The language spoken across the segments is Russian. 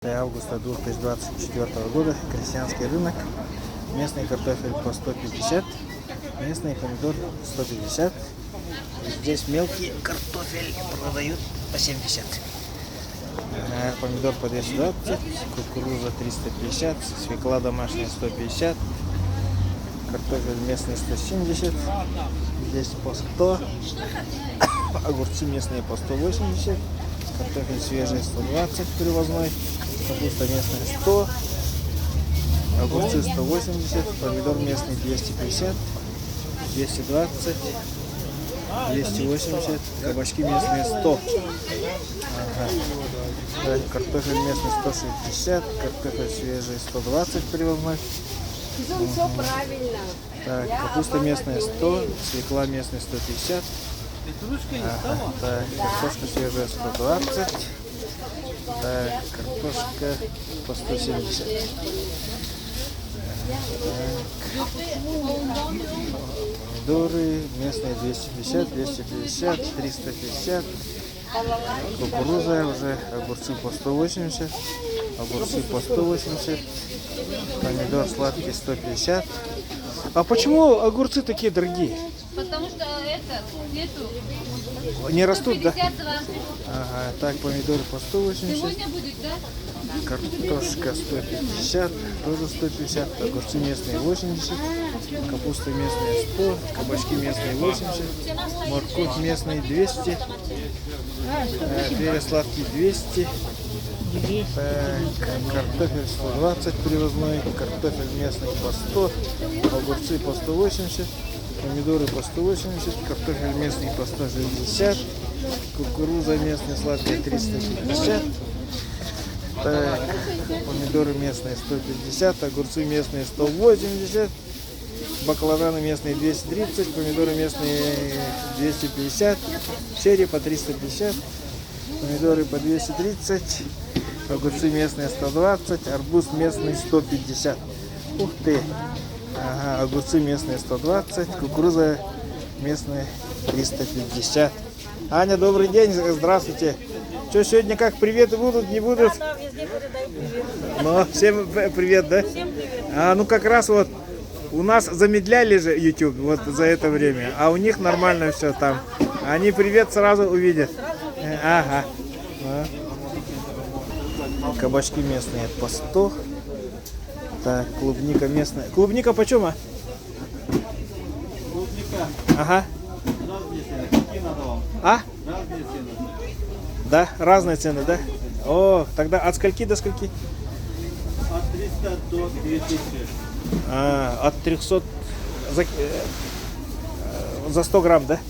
Августа 2024 года. Крестьянский рынок. Местный картофель по 150. Местный помидор 150. Здесь мелкий картофель продают по 70. Помидор по 220. Кукуруза 350. Свекла домашняя 150. Картофель местный 170. Здесь по 100. Огурцы местные по 180. Картофель свежий 120 привозной. Капуста местная 100. Огурцы 180. Помидор местный 250. 220. 280. Кабачки местные 100. Так, картофель местный 160. Картофель свежий 120 привозной. Все правильно. Так, капуста местная 100. Свекла местная 150. Так, картошка свежая 120. Так, картошка по 170. Так. Помидоры местные 250, 250, 350. Кукуруза уже, огурцы по 180. Огурцы по 180. Помидор сладкий 150. А почему огурцы такие дорогие? Потому что это нету. Не растут, да? 152. Ага, так, помидоры по 180. Сегодня будет, да? Картошка 150, тоже 150. Огурцы местные 80. Капуста местная 100. Кабачки местные 80. Морковь местный 200. Перец сладкий 200. Так, картофель 120 привозной. Картофель местный по 100. Огурцы по 180. Помидоры по 180, картофель местный по 160, кукуруза местная сладкая 350, так, помидоры местные 150, огурцы местные 180, баклажаны местные 230, помидоры местные 250, черри по 350, помидоры по 230, огурцы местные 120, арбуз местный 150. Ух ты! Ага, огурцы местные 120, кукуруза местная 350. Аня, добрый день, здравствуйте. Что, сегодня как, приветы будут, не будут? Да, везде передаю привет. Ну, всем привет, да? Всем привет. Ну, как раз вот у нас замедляли же YouTube вот за это время, а у них нормально все там. Они привет сразу увидят. Ага. Кабачки местные по 100. Так, клубника местная. Клубника почем, а? Клубника. Ага. Разные цены. Какие надо вам? А? Разные цены. Да, разные цены, да? О, тогда от скольки до скольки? От 300 до 2000. От 300 за 100 грамм, да?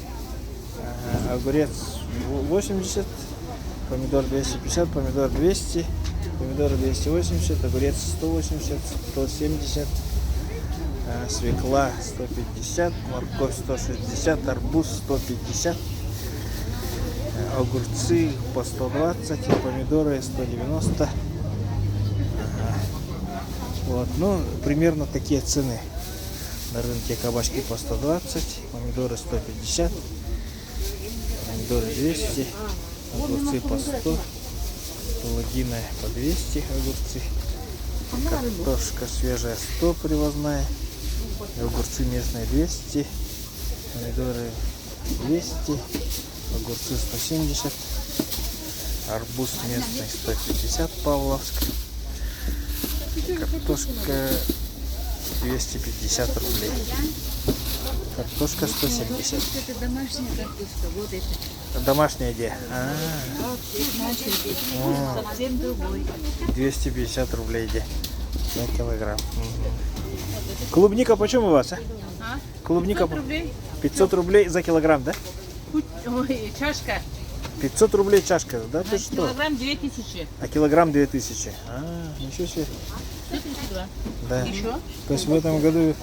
Огурец 80, помидор 250, помидор 200, помидоры 280, огурец 180, 170, свекла 150, морковь 160, арбуз 150, огурцы по 120, помидоры 190. Вот, ну, примерно такие цены на рынке. Кабачки по 120, помидоры 150, помидоры 200, огурцы по 100, паладины по 200 огурцы, картошка свежая 100 привозная, огурцы местные 200, помидоры 200, огурцы 170, арбуз местный 150 Павловск, картошка 250 рублей, картошка 170. Это домашняя картошка, вот это. Домашняя где? Совсем другой. 250 рублей где? За килограмм. Клубника почем у вас? Клубника 500 рублей. 500 рублей за килограмм, да? Ой, чашка. 500 рублей чашка, да? Ты что? Килограмм 2000. А килограмм 2000. Ничего себе. 132. Да. Еще? То есть в этом году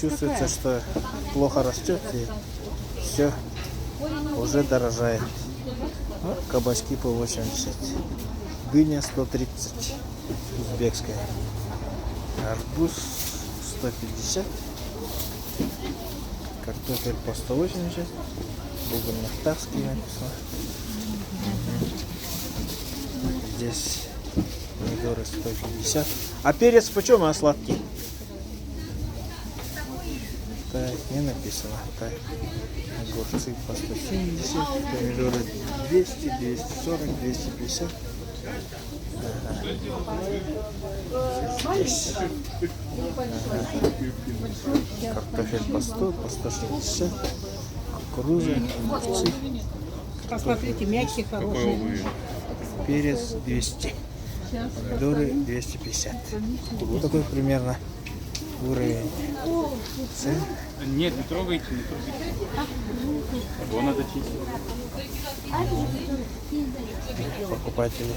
чувствуется, что плохо растет и все уже дорожает. Ну, кабачки по 80. Дыня 130. Узбекская. Арбуз 150. Картофель по 180. Бугульно-Тавский написано. Здесь Помидоры 150. А перец почем, а сладкий? Так, не написано. Так. Огурцы по 170, помидоры 200, 240, 250. Ага. Здесь. Ага. Картофель по 100, по 160. Кукуруза, огурцы. Посмотрите, мягкий, хороший. Перец 200. Помидоры 250. Вот такой примерно уровень цен. Нет, не трогайте, не трогайте. Его надо чистить. Покупатели.